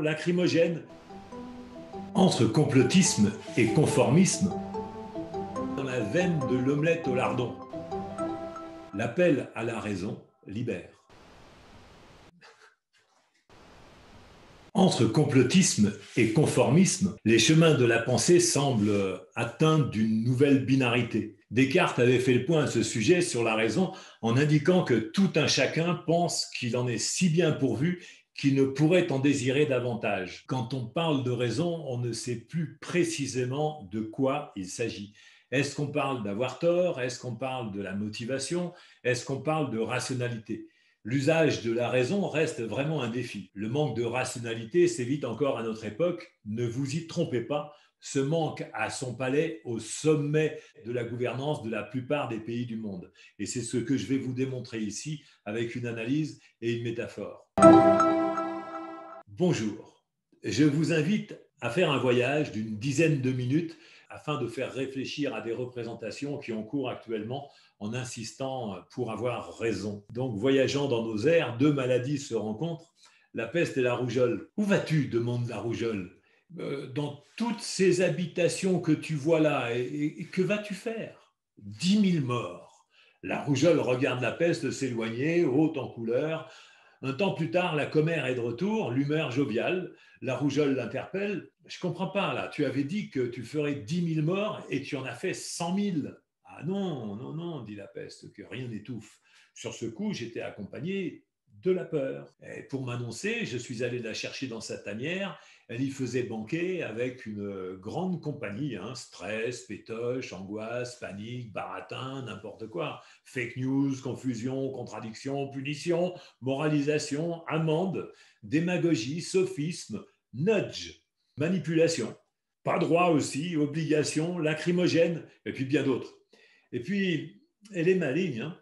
lacrymogène. Entre complotisme et conformisme, dans la veine de l'omelette au lardon, l'appel à la raison libère. Entre complotisme et conformisme, les chemins de la pensée semblent atteints d'une nouvelle binarité. Descartes avait fait le point à ce sujet sur la raison en indiquant que tout un chacun pense qu'il en est si bien pourvu qu'il ne pourrait en désirer davantage. Quand on parle de raison, on ne sait plus précisément de quoi il s'agit. Est-ce qu'on parle d'avoir tort? Est-ce qu'on parle de la motivation? Est-ce qu'on parle de rationalité? L'usage de la raison reste vraiment un défi. Le manque de rationalité s'évite encore à notre époque. Ne vous y trompez pas, ce manque a son palais au sommet de la gouvernance de la plupart des pays du monde. Et c'est ce que je vais vous démontrer ici avec une analyse et une métaphore. Bonjour, je vous invite à faire un voyage d'une dizaine de minutes afin de faire réfléchir à des représentations qui ont cours actuellement en insistant pour avoir raison. Donc, voyageant dans nos airs, deux maladies se rencontrent, la peste et la rougeole. Où vas-tu? Demande la rougeole. Dans toutes ces habitations que tu vois là, et que vas-tu faire? 10 000 morts. La rougeole regarde la peste s'éloigner, haute en couleur. Un temps plus tard, la commère est de retour, l'humeur joviale. La rougeole l'interpelle. Je ne comprends pas, là. Tu avais dit que tu ferais 10 000 morts et tu en as fait 100 000. Ah non, non, non, dit la peste, que rien n'étouffe. Sur ce coup, j'étais accompagné de la peur. Et pour m'annoncer, je suis allé la chercher dans sa tanière. Elle y faisait banquer avec une grande compagnie, hein, stress, pétoche, angoisse, panique, baratin, n'importe quoi. Fake news, confusion, contradiction, punition, moralisation, amende, démagogie, sophisme, nudge, manipulation. Pas droit aussi, obligation, lacrymogène, et puis bien d'autres. Et puis, elle est maligne, hein.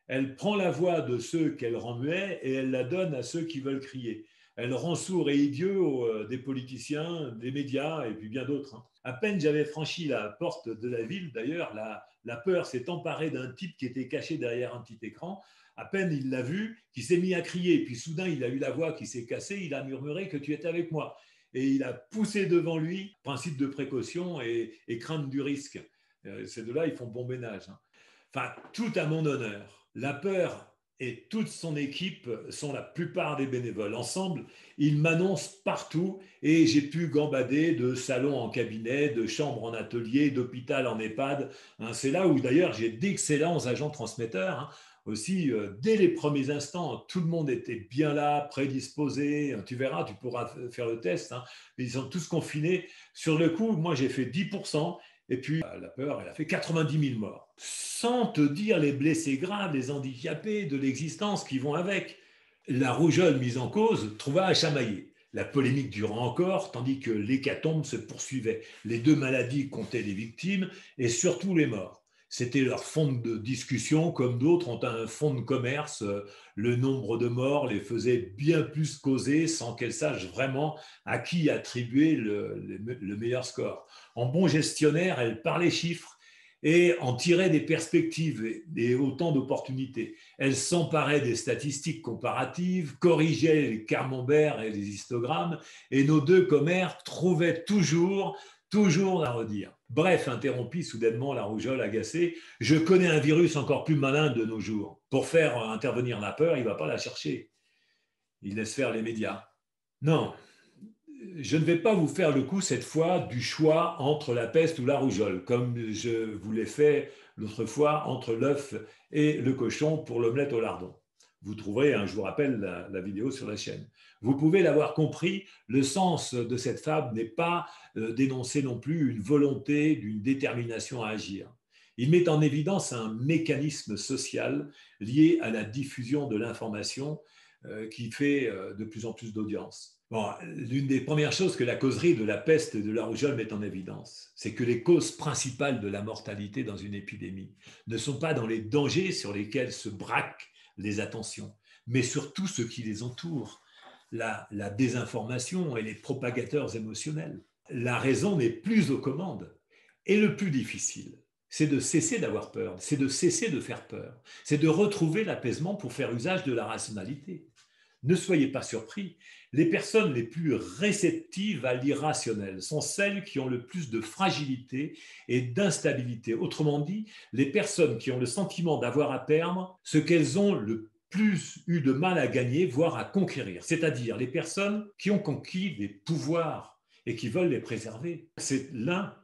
Elle prend la voix de ceux qu'elle rend muets et elle la donne à ceux qui veulent crier. Elle rend sourds et idiots des politiciens, des médias et puis bien d'autres, hein. À peine j'avais franchi la porte de la ville, d'ailleurs, la peur s'est emparée d'un type qui était caché derrière un petit écran. À peine il l'a vu, qui s'est mis à crier. Puis soudain, il a eu la voix qui s'est cassée. Il a murmuré que tu étais avec moi. Et il a poussé devant lui, principe de précaution et crainte du risque. Ces deux-là, ils font bon ménage, hein. Enfin, tout à mon honneur. La peur et toute son équipe sont la plupart des bénévoles. Ensemble, ils m'annoncent partout et j'ai pu gambader de salon en cabinet, de chambre en atelier, d'hôpital en EHPAD. C'est là où d'ailleurs j'ai d'excellents agents transmetteurs, hein. Aussi, dès les premiers instants, tout le monde était bien là, prédisposé. Tu verras, tu pourras faire le test, hein. Ils sont tous confinés. Sur le coup, moi j'ai fait 10%. Et puis, la peur, elle a fait 90 000 morts. Sans te dire les blessés graves, les handicapés de l'existence qui vont avec. La rougeole mise en cause trouva à chamailler. La polémique dura encore, tandis que l'hécatombe se poursuivait. Les deux maladies comptaient les victimes et surtout les morts. C'était leur fond de discussion, comme d'autres ont un fond de commerce. Le nombre de morts les faisait bien plus causer sans qu'elles sachent vraiment à qui attribuer le meilleur score. En bon gestionnaire, elle parlait chiffres et en tirait des perspectives et autant d'opportunités. Elle s'emparait des statistiques comparatives, corrigeait les camemberts et les histogrammes, et nos deux commères trouvaient toujours à redire. Bref, interrompit soudainement la rougeole agacée, je connais un virus encore plus malin de nos jours. Pour faire intervenir la peur, il ne va pas la chercher. Il laisse faire les médias. Non, je ne vais pas vous faire le coup cette fois du choix entre la peste ou la rougeole, comme je vous l'ai fait l'autre fois entre l'œuf et le cochon pour l'omelette au lardon. Vous trouverez, je vous rappelle, la vidéo sur la chaîne. Vous pouvez l'avoir compris, le sens de cette fable n'est pas d'énoncer non plus une volonté d'une détermination à agir. Il met en évidence un mécanisme social lié à la diffusion de l'information qui fait de plus en plus d'audience. Bon, l'une des premières choses que la causerie de la peste et de la rougeole met en évidence, c'est que les causes principales de la mortalité dans une épidémie ne sont pas dans les dangers sur lesquels se braquent les attentions, mais sur tout ce qui les entoure, la désinformation et les propagateurs émotionnels. La raison n'est plus aux commandes. Et le plus difficile, c'est de cesser d'avoir peur, c'est de cesser de faire peur, c'est de retrouver l'apaisement pour faire usage de la rationalité. Ne soyez pas surpris, les personnes les plus réceptives à l'irrationnel sont celles qui ont le plus de fragilité et d'instabilité. Autrement dit, les personnes qui ont le sentiment d'avoir à perdre ce qu'elles ont le plus eu de mal à gagner, voire à conquérir, c'est-à-dire les personnes qui ont conquis des pouvoirs et qui veulent les préserver. C'est là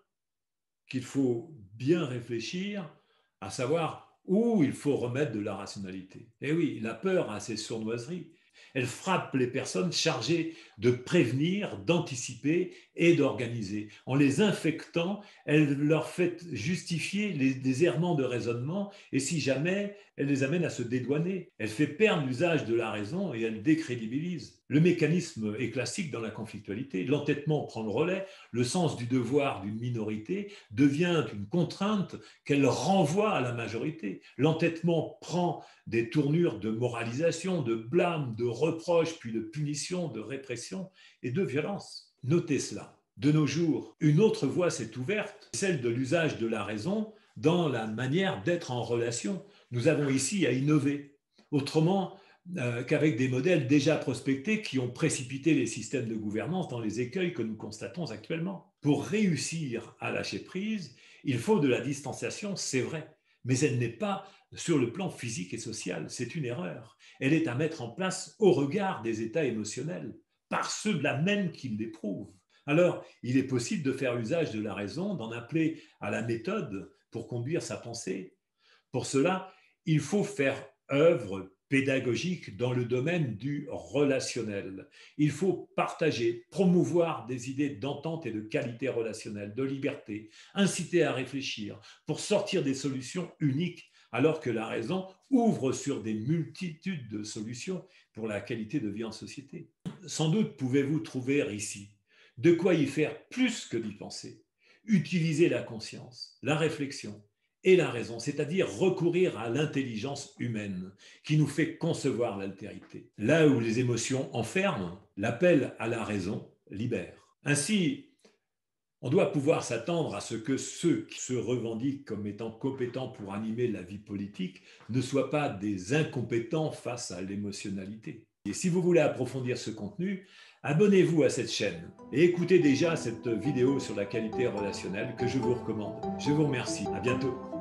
qu'il faut bien réfléchir, à savoir où il faut remettre de la rationalité. Et oui, la peur a ses sournoiseries. Elle frappe les personnes chargées de prévenir, d'anticiper et d'organiser. En les infectant, elle leur fait justifier des errements de raisonnement et si jamais, elle les amène à se dédouaner. Elle fait perdre l'usage de la raison et elle décrédibilise. Le mécanisme est classique dans la conflictualité. L'entêtement prend le relais, le sens du devoir d'une minorité devient une contrainte qu'elle renvoie à la majorité. L'entêtement prend des tournures de moralisation, de blâme, de reproche, puis de punition, de répression et de violence. Notez cela. De nos jours, une autre voie s'est ouverte, celle de l'usage de la raison dans la manière d'être en relation. Nous avons ici à innover. Autrement, qu'avec des modèles déjà prospectés qui ont précipité les systèmes de gouvernance dans les écueils que nous constatons actuellement. Pour réussir à lâcher prise, il faut de la distanciation, c'est vrai, mais elle n'est pas sur le plan physique et social, c'est une erreur. Elle est à mettre en place au regard des états émotionnels, par ceux-là même qui l'éprouvent. Alors, il est possible de faire usage de la raison, d'en appeler à la méthode pour conduire sa pensée. Pour cela, il faut faire œuvre pédagogique dans le domaine du relationnel. Il faut partager, promouvoir des idées d'entente et de qualité relationnelle, de liberté, inciter à réfléchir pour sortir des solutions uniques alors que la raison ouvre sur des multitudes de solutions pour la qualité de vie en société. Sans doute pouvez-vous trouver ici de quoi y faire plus que d'y penser. Utiliser la conscience, la réflexion, et la raison, c'est-à-dire recourir à l'intelligence humaine qui nous fait concevoir l'altérité. Là où les émotions enferment, l'appel à la raison libère. Ainsi, on doit pouvoir s'attendre à ce que ceux qui se revendiquent comme étant compétents pour animer la vie politique ne soient pas des incompétents face à l'émotionnalité. Et si vous voulez approfondir ce contenu, abonnez-vous à cette chaîne et écoutez déjà cette vidéo sur la qualité relationnelle que je vous recommande. Je vous remercie. À bientôt.